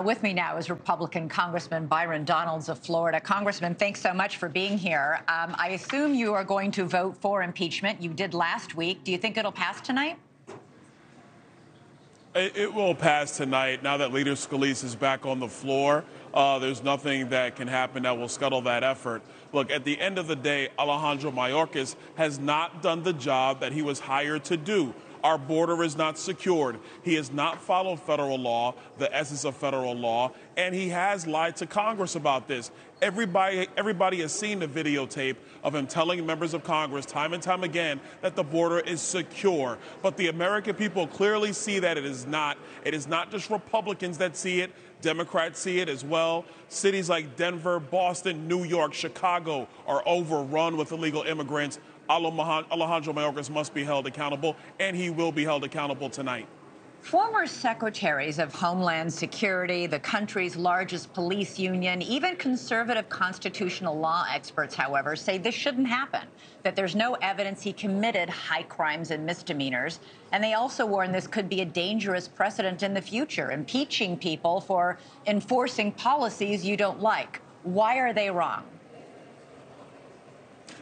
With me now is Republican Congressman Byron Donalds of Florida. Congressman, thanks so much for being here. I assume you are going to vote for impeachment. You did last week. Do you think it'll pass tonight? It will pass tonight. Now that Leader Scalise is back on the floor, there's nothing that can happen that will scuttle that effort. Look, at the end of the day, Alejandro Mayorkas has not done the job that he was hired to do. Our border is not secured. He has not followed federal law, the essence of federal law, and he has lied to Congress about this. Everybody has seen the videotape of him telling members of Congress time and time again that the border is secure. But the American people clearly see that it is not. It is not just Republicans that see it. Democrats see it as well. Cities like Denver, Boston, New York, Chicago are overrun with illegal immigrants. Alejandro Mayorkas must be held accountable, and he will be held accountable tonight. Former secretaries of Homeland Security, the country's largest police union, even conservative constitutional law experts, however, say this shouldn't happen, that there's no evidence he committed high crimes and misdemeanors. And they also warn this could be a dangerous precedent in the future, impeaching people for enforcing policies you don't like. Why are they wrong?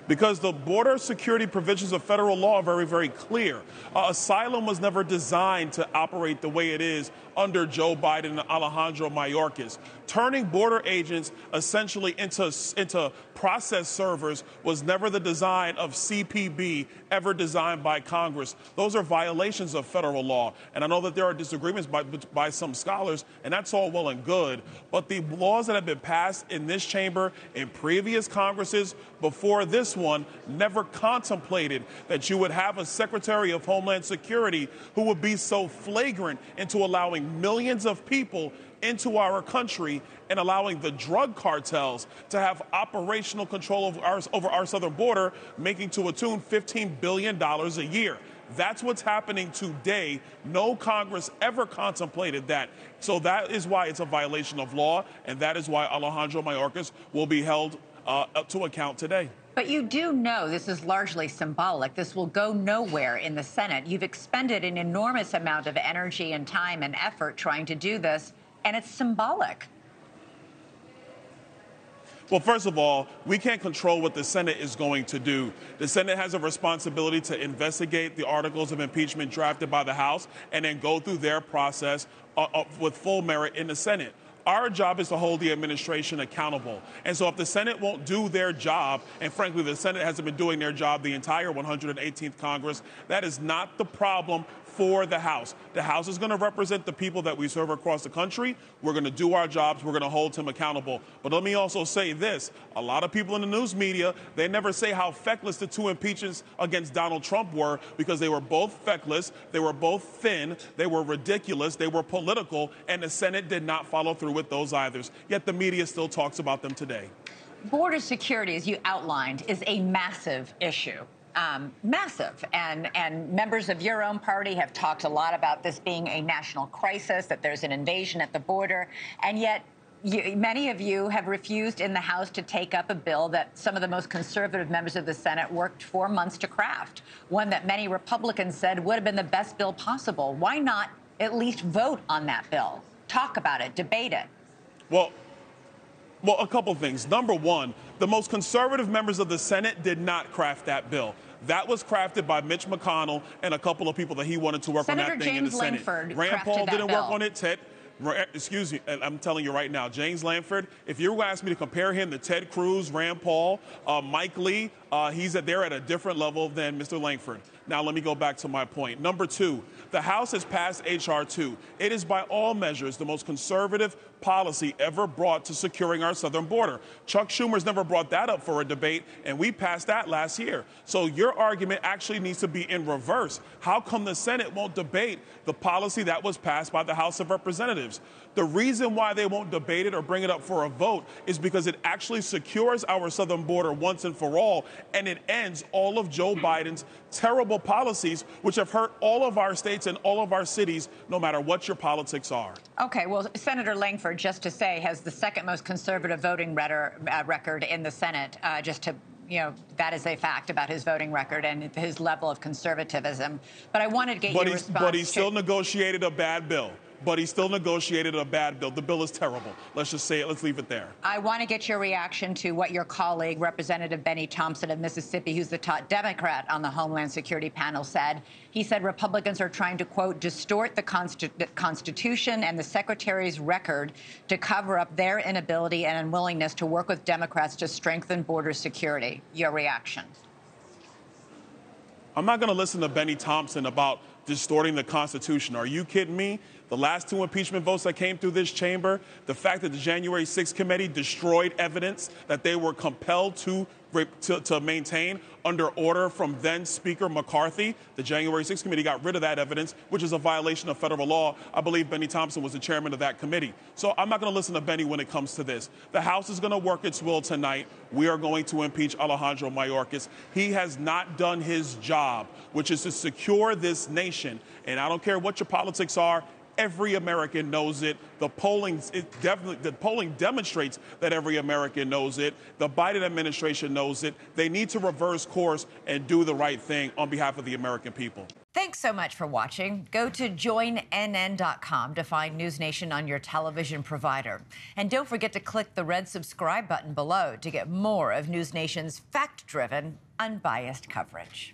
Because the border security provisions of federal law are very, very clear. Asylum was never designed to operate the way it is under Joe Biden and Alejandro Mayorkas. Turning border agents essentially into process servers was never the design of CPB ever designed by Congress. Those are violations of federal law. And I know that there are disagreements by some scholars, and that's all well and good. But the laws that have been passed in this chamber, in previous Congresses, before this one, never contemplated that you would have a Secretary of Homeland Security who would be so flagrant into allowing millions of people into our country and allowing the drug cartels to have operational control over our southern border, making to a tune $15 billion a year. That's what's happening today. No Congress ever contemplated that. So that is why it's a violation of law, and that is why Alejandro Mayorkas will be held to account today. But you do know this is largely symbolic. This will go nowhere in the Senate. You've expended an enormous amount of energy and time and effort trying to do this, and it's symbolic. Well, first of all, we can't control what the Senate is going to do. The Senate has a responsibility to investigate the articles of impeachment drafted by the House and then go through their process with full merit in the Senate. Our job is to hold the administration accountable. And so if the Senate won't do their job, and frankly, the Senate hasn't been doing their job the entire 118th Congress, that is not the problem for the House. The House is going to represent the people that we serve across the country. We're going to do our jobs. We're going to hold him accountable. But let me also say this. A lot of people in the news media, they never say how feckless the two impeachments against Donald Trump were, because they were both feckless, they were both thin, they were ridiculous, they were political, and the Senate did not follow through with those either. Yet the media still talks about them today. Border security, as you outlined, is a massive issue. Massive. And members of your own party have talked a lot about this being a national crisis, that there's an invasion at the border. And yet many of you have refused in the House to take up a bill that some of the most conservative members of the Senate worked 4 months to craft, one that many Republicans said would have been the best bill possible. Why not at least vote on that bill? Talk about it, debate it. Well, a couple things. Number one, the most conservative members of the Senate did not craft that bill. That was crafted by Mitch McConnell and a couple of people that he wanted to work on that thing in the Senate. Rand Paul didn't work on it. Excuse me, I'm telling you right now, James Lanford, if you were going to ask me to compare him to Ted Cruz, Rand Paul, Mike Lee, they're at a different level than Mr. Langford. Now, let me go back to my point. Number two, the House has passed H.R. 2. It is by all measures the most conservative policy ever brought to securing our southern border. Chuck Schumer's never brought that up for a debate, and we passed that last year. So your argument actually needs to be in reverse. How come the Senate won't debate the policy that was passed by the House of Representatives? The reason why they won't debate it or bring it up for a vote is because it actually secures our southern border once and for all, and it ends all of Joe Biden's terrible policies, which have hurt all of our states and all of our cities, no matter what your politics are. Okay, well, Senator Langford, just to say, has the second most conservative voting record in the Senate, that is a fact about his voting record and his level of conservatism. But I wanted to get your response. But he still negotiated a bad bill. but he still negotiated a bad bill. The bill is terrible. Let's just say it. Let's leave it there. I want to get your reaction to what your colleague, Representative Benny Thompson of Mississippi, who's the top Democrat on the Homeland Security panel, said. He said Republicans are trying to, quote, distort the Constitution and the Secretary's record to cover up their inability and unwillingness to work with Democrats to strengthen border security. Your reaction? I'm not going to listen to Benny Thompson about distorting the Constitution. Are you kidding me? The last 2 impeachment votes that came through this chamber, the fact that the January 6th committee destroyed evidence that they were compelled to maintain under order from then Speaker McCarthy. The January 6th committee got rid of that evidence, which is a violation of federal law. I believe Benny Thompson was the chairman of that committee. So I'm not going to listen to Benny when it comes to this. The House is going to work its will tonight. We are going to impeach Alejandro Mayorkas. He has not done his job, which is to secure this nation. And I don't care what your politics are. Every American knows it. The polling demonstrates that every American knows it. The Biden administration knows it. They need to reverse course and do the right thing on behalf of the American people. Thanks so much for watching. Go to joinnn.com to find NewsNation on your television provider. And don't forget to click the red subscribe button below to get more of NewsNation's fact-driven, unbiased coverage.